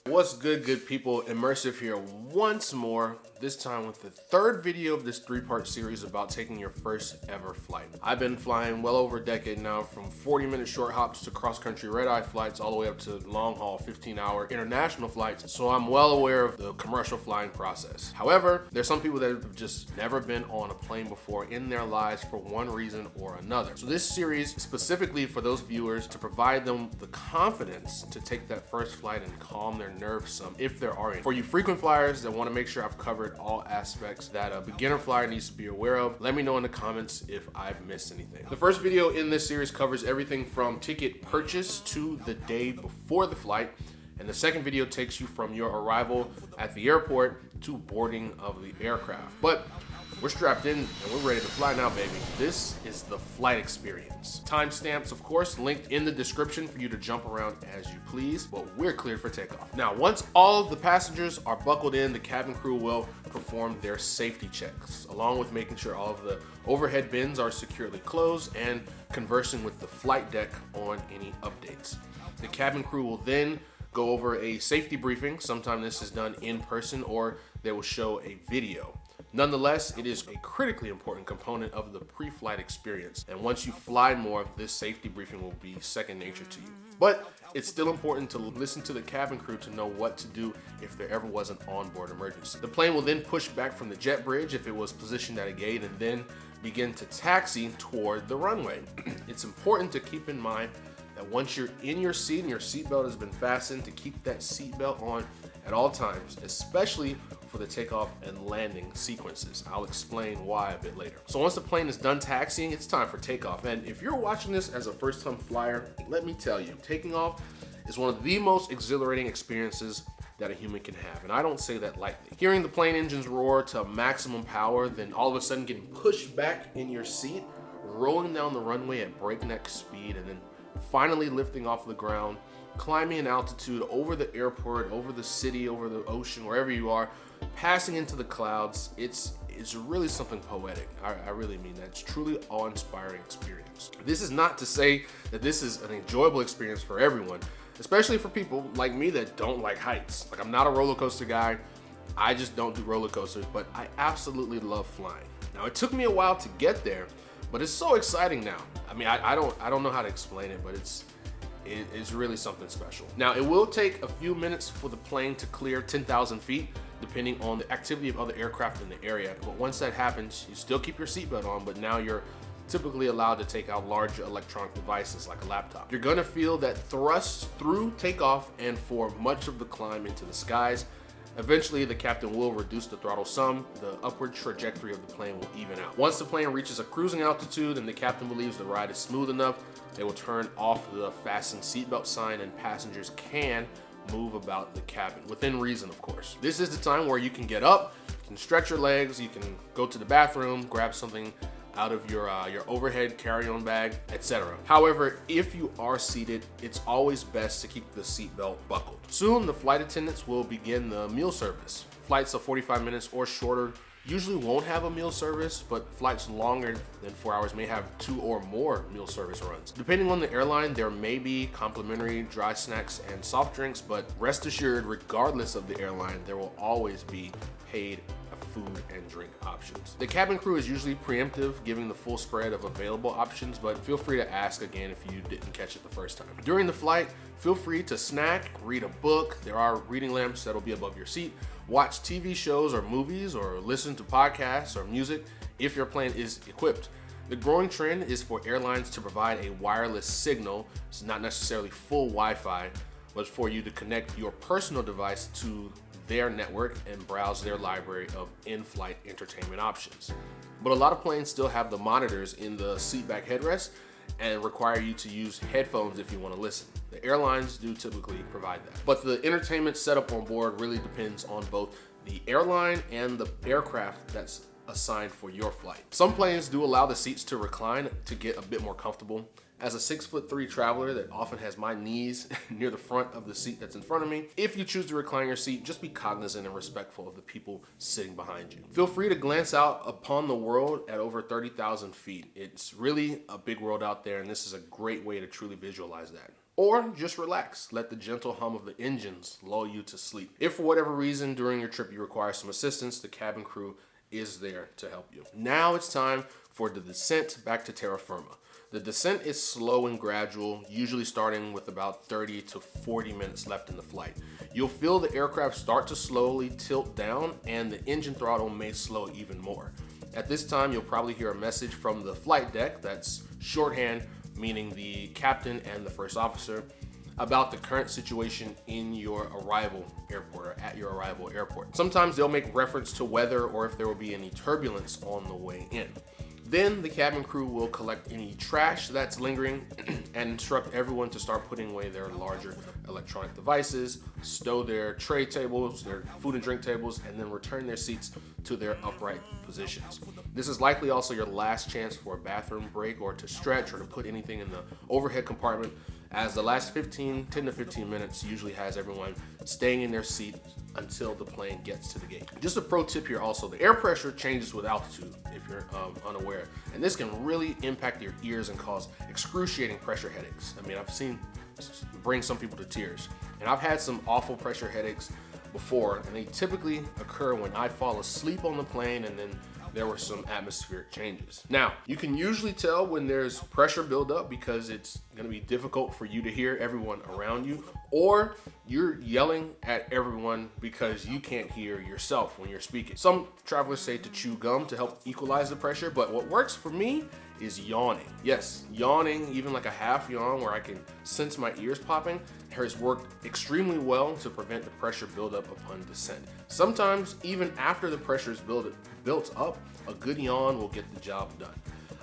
What's good people? Immersive here once more, this time with the third video of this three-part series about taking your first ever flight. I've been flying well over a decade now, from 40-minute short hops to cross-country red-eye flights all the way up to long-haul 15-hour international flights, so I'm well aware of the commercial flying process. However, there's some people that have just never been on a plane before in their lives for one reason or another. So this series is specifically for those viewers to provide them the confidence to take that first flight and calm their nerves some if there are any. For you frequent flyers that want to make sure I've covered all aspects that a beginner flyer needs to be aware of, let me know in the comments if I've missed anything. The first video in this series covers everything from ticket purchase to the day before the flight, and the second video takes you from your arrival at the airport to boarding of the aircraft. But we're strapped in and we're ready to fly now, baby. This is the flight experience. Timestamps, of course, linked in the description for you to jump around as you please, but we're cleared for takeoff. Now, once all of the passengers are buckled in, the cabin crew will perform their safety checks, along with making sure all of the overhead bins are securely closed and conversing with the flight deck on any updates. The cabin crew will then go over a safety briefing. Sometimes this is done in person or they will show a video. Nonetheless, it is a critically important component of the pre-flight experience, and once you fly more, this safety briefing will be second nature to you. But it's still important to listen to the cabin crew to know what to do if there ever was an onboard emergency. The plane will then push back from the jet bridge if it was positioned at a gate and then begin to taxi toward the runway. It's important to keep in mind that once you're in your seat and your seatbelt has been fastened, to keep that seatbelt on at all times, especially for the takeoff and landing sequences. I'll explain why a bit later. So once the plane is done taxiing, it's time for takeoff. And if you're watching this as a first-time flyer, let me tell you, taking off is one of the most exhilarating experiences that a human can have, and I don't say that lightly. Hearing the plane engines roar to maximum power, then all of a sudden getting pushed back in your seat, rolling down the runway at breakneck speed, and then finally lifting off the ground, climbing in altitude over the airport, over the city, over the ocean, wherever you are, passing into the clouds. It's really something poetic. I really mean that. It's truly awe-inspiring experience. This is not to say that this is an enjoyable experience for everyone, especially for people like me that don't like heights. Like, I'm not a roller coaster guy. I just don't do roller coasters, but I absolutely love flying. Now, it took me a while to get there, but it's so exciting now. I mean, I don't know how to explain it, but it's really something special. Now, it will take a few minutes for the plane to clear 10,000 feet, depending on the activity of other aircraft in the area. But once that happens, you still keep your seatbelt on, but now you're typically allowed to take out larger electronic devices like a laptop. You're gonna feel that thrust through takeoff and for much of the climb into the skies. Eventually, the captain will reduce the throttle some. The upward trajectory of the plane will even out. Once the plane reaches a cruising altitude and the captain believes the ride is smooth enough, they will turn off the fasten seatbelt sign and passengers can move about the cabin, within reason, of course. This is the time where you can get up, you can stretch your legs, you can go to the bathroom, grab something out of your overhead carry-on bag, etc. However, if you are seated, it's always best to keep the seatbelt buckled. Soon, the flight attendants will begin the meal service. Flights of 45 minutes or shorter usually won't have a meal service, but flights longer than 4 hours may have 2 or more meal service runs. Depending on the airline, there may be complimentary dry snacks and soft drinks, but rest assured, regardless of the airline, there will always be paid food and drink options. The cabin crew is usually preemptive, giving the full spread of available options, but feel free to ask again if you didn't catch it the first time. During the flight, feel free to snack, read a book. There are reading lamps that'll be above your seat. Watch TV shows or movies, or listen to podcasts or music if your plane is equipped. The growing trend is for airlines to provide a wireless signal. It's not necessarily full Wi-Fi, but for you to connect your personal device to their network and browse their library of in-flight entertainment options. But a lot of planes still have the monitors in the seatback headrest and require you to use headphones if you want to listen. The airlines do typically provide that. But the entertainment setup on board really depends on both the airline and the aircraft that's assigned for your flight. Some planes do allow the seats to recline to get a bit more comfortable. As a 6'3" traveler that often has my knees near the front of the seat that's in front of me, if you choose to recline your seat, just be cognizant and respectful of the people sitting behind you. Feel free to glance out upon the world at over 30,000 feet. It's really a big world out there, and this is a great way to truly visualize that. Or just relax. Let the gentle hum of the engines lull you to sleep. If for whatever reason during your trip you require some assistance, the cabin crew is there to help you. Now it's time for the descent back to terra firma. The descent is slow and gradual, usually starting with about 30 to 40 minutes left in the flight. You'll feel the aircraft start to slowly tilt down, and the engine throttle may slow even more. At this time, you'll probably hear a message from the flight deck, that's shorthand, meaning the captain and the first officer, about the current situation in your arrival airport or at your arrival airport. Sometimes they'll make reference to weather or if there will be any turbulence on the way in. Then the cabin crew will collect any trash that's lingering and instruct everyone to start putting away their larger electronic devices, stow their tray tables, their food and drink tables, and then return their seats to their upright positions. This is likely also your last chance for a bathroom break or to stretch or to put anything in the overhead compartment, as the last 10 to 15 minutes usually has everyone staying in their seat until the plane gets to the gate. Just a pro tip here also, the air pressure changes with altitude if you're unaware, and this can really impact your ears and cause excruciating pressure headaches. I mean, I've seen bring some people to tears, and I've had some awful pressure headaches before, and they typically occur when I fall asleep on the plane and then there were some atmospheric changes. Now, you can usually tell when there's pressure buildup because it's gonna be difficult for you to hear everyone around you, or you're yelling at everyone because you can't hear yourself when you're speaking. Some travelers say to chew gum to help equalize the pressure, but what works for me is yawning. Yes, yawning, even like a half yawn where I can sense my ears popping, has worked extremely well to prevent the pressure buildup upon descent. Sometimes, even after the pressure is built up, a good yawn will get the job done.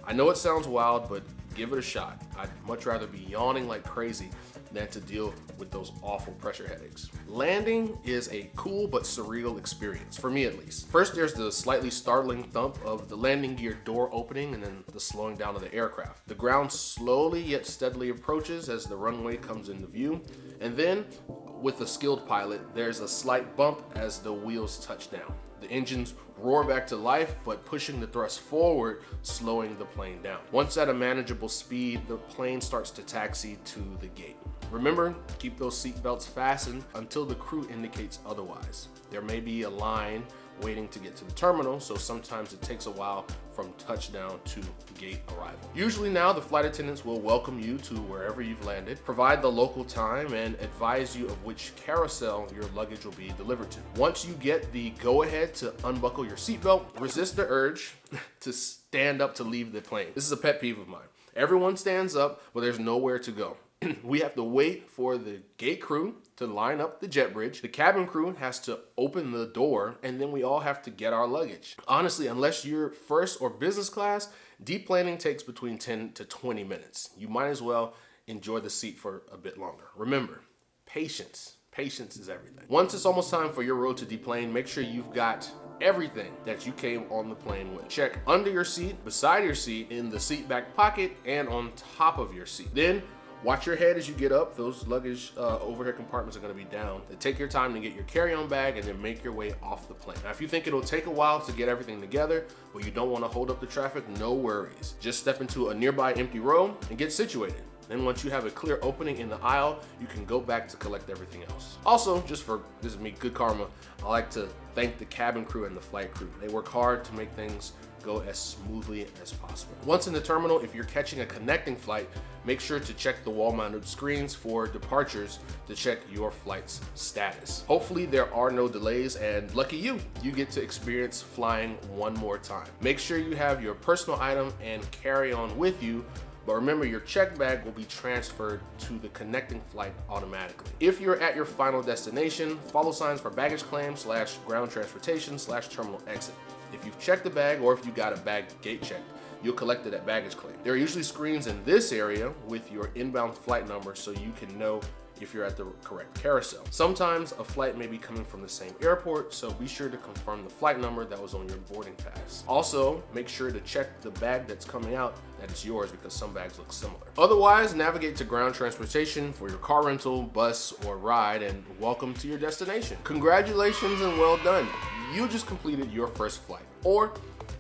I know it sounds wild, but give it a shot. I'd much rather be yawning like crazy than to deal with those awful pressure headaches. Landing is a cool but surreal experience, for me at least. First, there's the slightly startling thump of the landing gear door opening and then the slowing down of the aircraft. The ground slowly yet steadily approaches as the runway comes into view, and then with a skilled pilot, there's a slight bump as the wheels touch down. The engines roar back to life, but pushing the thrust forward, slowing the plane down. Once at a manageable speed, the plane starts to taxi to the gate. Remember, keep those seat belts fastened until the crew indicates otherwise. There may be a line waiting to get to the terminal, so sometimes it takes a while from touchdown to gate arrival. Usually now, the flight attendants will welcome you to wherever you've landed, provide the local time, and advise you of which carousel your luggage will be delivered to. Once you get the go-ahead to unbuckle your seatbelt, resist the urge to stand up to leave the plane. This is a pet peeve of mine. Everyone stands up, but there's nowhere to go. We have to wait for the gate crew to line up the jet bridge. The cabin crew has to open the door, and then we all have to get our luggage. Honestly, unless you're first or business class, deplaning takes between 10 to 20 minutes. You might as well enjoy the seat for a bit longer. Remember, patience. Patience is everything. Once it's almost time for your road to deplane, make sure you've got everything that you came on the plane with. Check under your seat, beside your seat, in the seat back pocket, and on top of your seat. Then watch your head as you get up. Those luggage overhead compartments are going to be down. Take your time to get your carry-on bag and then make your way off the plane. Now, if you think it'll take a while to get everything together, but you don't want to hold up the traffic, no worries. Just step into a nearby empty row and get situated. Then once you have a clear opening in the aisle, you can go back to collect everything else. Also, this is me, good karma, I like to thank the cabin crew and the flight crew. They work hard to make things go as smoothly as possible. Once in the terminal, if you're catching a connecting flight, make sure to check the wall-mounted screens for departures to check your flight's status. Hopefully there are no delays, and lucky you get to experience flying one more time. Make sure you have your personal item and carry-on with you, but remember, your check bag will be transferred to the connecting flight automatically. If you're at your final destination, follow signs for baggage claim / ground transportation / terminal exit. If you've checked the bag or if you got a bag gate checked, you'll collect it at baggage claim. There are usually screens in this area with your inbound flight number so you can know if you're at the correct carousel. Sometimes a flight may be coming from the same airport, so be sure to confirm the flight number that was on your boarding pass. Also, make sure to check the bag that's coming out that it's yours, because some bags look similar. Otherwise, navigate to ground transportation for your car rental, bus, or ride, and welcome to your destination. Congratulations and well done. You just completed your first flight. Or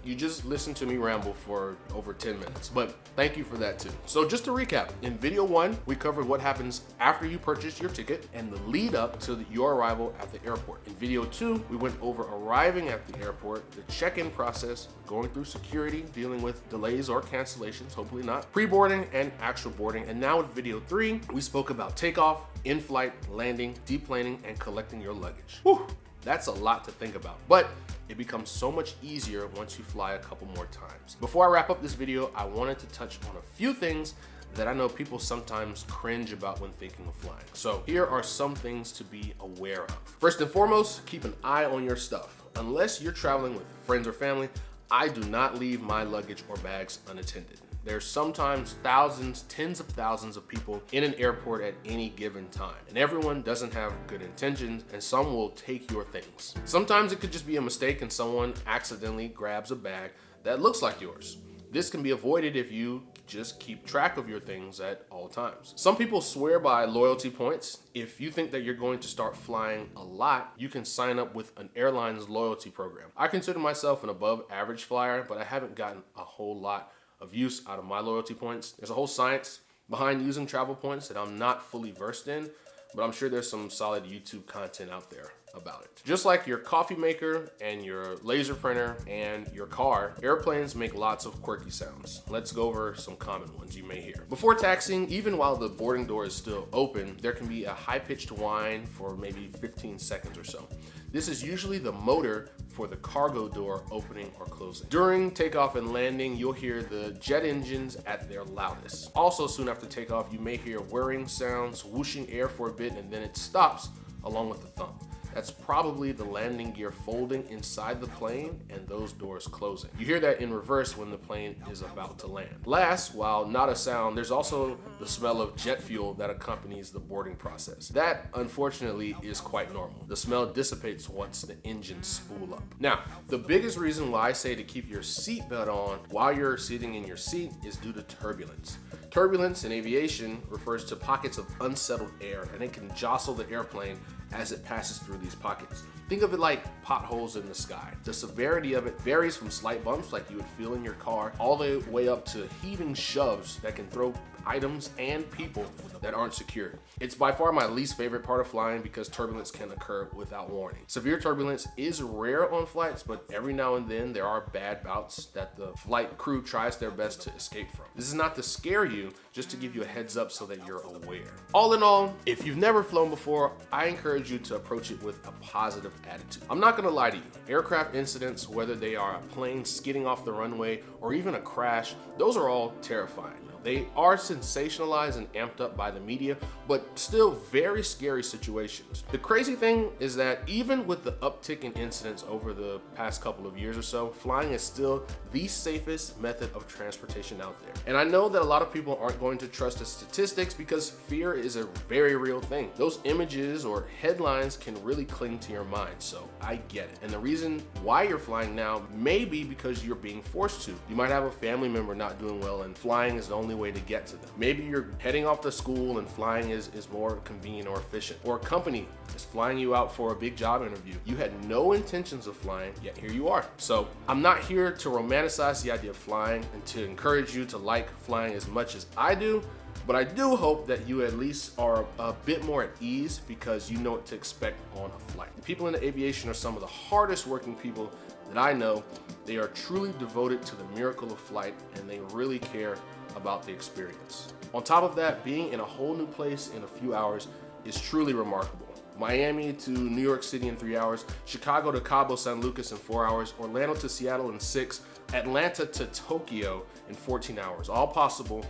you just listened to me ramble for over 10 minutes, but thank you for that too. So just to recap, in video 1, we covered what happens after you purchase your ticket and the lead up to your arrival at the airport. In video 2, we went over arriving at the airport, the check-in process, going through security, dealing with delays or cancellations, hopefully not, pre-boarding and actual boarding. And now with video 3, we spoke about takeoff, in-flight, landing, deplaning, and collecting your luggage. Whew. That's a lot to think about, but it becomes so much easier once you fly a couple more times. Before I wrap up this video, I wanted to touch on a few things that I know people sometimes cringe about when thinking of flying. So here are some things to be aware of. First and foremost, keep an eye on your stuff. Unless you're traveling with friends or family, I do not leave my luggage or bags unattended. There's sometimes thousands, tens of thousands of people in an airport at any given time, and everyone doesn't have good intentions, and some will take your things. Sometimes it could just be a mistake and someone accidentally grabs a bag that looks like yours. This can be avoided if you just keep track of your things at all times. Some people swear by loyalty points. If you think that you're going to start flying a lot, you can sign up with an airline's loyalty program. I consider myself an above average flyer, but I haven't gotten a whole lot of use out of my loyalty points. There's a whole science behind using travel points that I'm not fully versed in, but I'm sure there's some solid YouTube content out there about it. Just like your coffee maker and your laser printer and your car, airplanes make lots of quirky sounds. Let's go over some common ones you may hear. Before taxiing, even while the boarding door is still open, there can be a high-pitched whine for maybe 15 seconds or so. This is usually the motor for the cargo door opening or closing. During takeoff and landing, you'll hear the jet engines at their loudest. Also, soon after takeoff, you may hear whirring sounds, whooshing air for a bit, and then it stops along with the thump. That's probably the landing gear folding inside the plane and those doors closing. You hear that in reverse when the plane is about to land. Last, while not a sound, there's also the smell of jet fuel that accompanies the boarding process. That, unfortunately, is quite normal. The smell dissipates once the engines spool up. Now, the biggest reason why I say to keep your seatbelt on while you're sitting in your seat is due to turbulence. Turbulence in aviation refers to pockets of unsettled air, and it can jostle the airplane as it passes through these pockets. Think of it like potholes in the sky. The severity of it varies from slight bumps like you would feel in your car, all the way up to heaving shoves that can throw items and people that aren't secured. It's by far my least favorite part of flying because turbulence can occur without warning. Severe turbulence is rare on flights, but every now and then there are bad bouts that the flight crew tries their best to escape from. This is not to scare you, just to give you a heads up so that you're aware. All in all, if you've never flown before, I encourage you to approach it with a positive attitude. I'm not gonna lie to you, aircraft incidents, whether they are a plane skidding off the runway or even a crash, those are all terrifying. They are sensationalized and amped up by the media, but still very scary situations. The crazy thing is that even with the uptick in incidents over the past couple of years or so, flying is still the safest method of transportation out there. And I know that a lot of people aren't going to trust the statistics because fear is a very real thing. Those images or headlines can really cling to your mind, so I get it. And the reason why you're flying now may be because you're being forced to. You might have a family member not doing well and flying is the only way to get to them. Maybe you're heading off to school and flying is more convenient or efficient. Or a company is flying you out for a big job interview. You had no intentions of flying, yet here you are. So I'm not here to romanticize the idea of flying and to encourage you to like flying as much as I do, but I do hope that you at least are a bit more at ease because you know what to expect on a flight. The people in the aviation are some of the hardest working people that I know. They are truly devoted to the miracle of flight and they really care about the experience. On top of that, being in a whole new place in a few hours is truly remarkable. Miami to New York City in 3 hours, Chicago to Cabo San Lucas in 4 hours, Orlando to Seattle in 6, Atlanta to Tokyo in 14 hours, all possible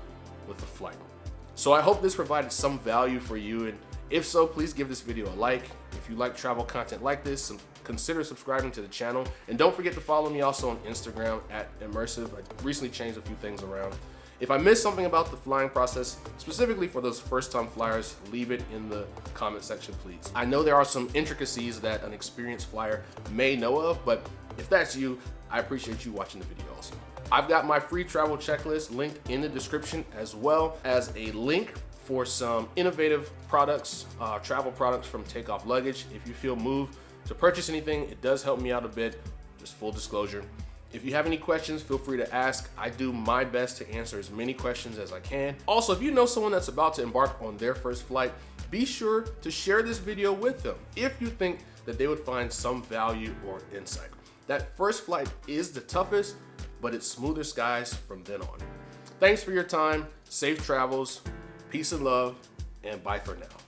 with a flight. So I hope this provided some value for you, and if so, please give this video a like. If you like travel content like this, consider subscribing to the channel, and don't forget to follow me also on Instagram at Immersive. I recently changed a few things around. If I missed something about the flying process, specifically for those first-time flyers, leave it in the comment section, please. I know there are some intricacies that an experienced flyer may know of, but if that's you, I appreciate you watching the video also. I've got my free travel checklist linked in the description, as well as a link for some innovative products, travel products from Takeoff Luggage. If you feel moved to purchase anything, it does help me out a bit, just full disclosure. If you have any questions, feel free to ask. I do my best to answer as many questions as I can. Also, if you know someone that's about to embark on their first flight, be sure to share this video with them if you think that they would find some value or insight. That first flight is the toughest, but it's smoother skies from then on. Thanks for your time, safe travels, peace and love, and bye for now.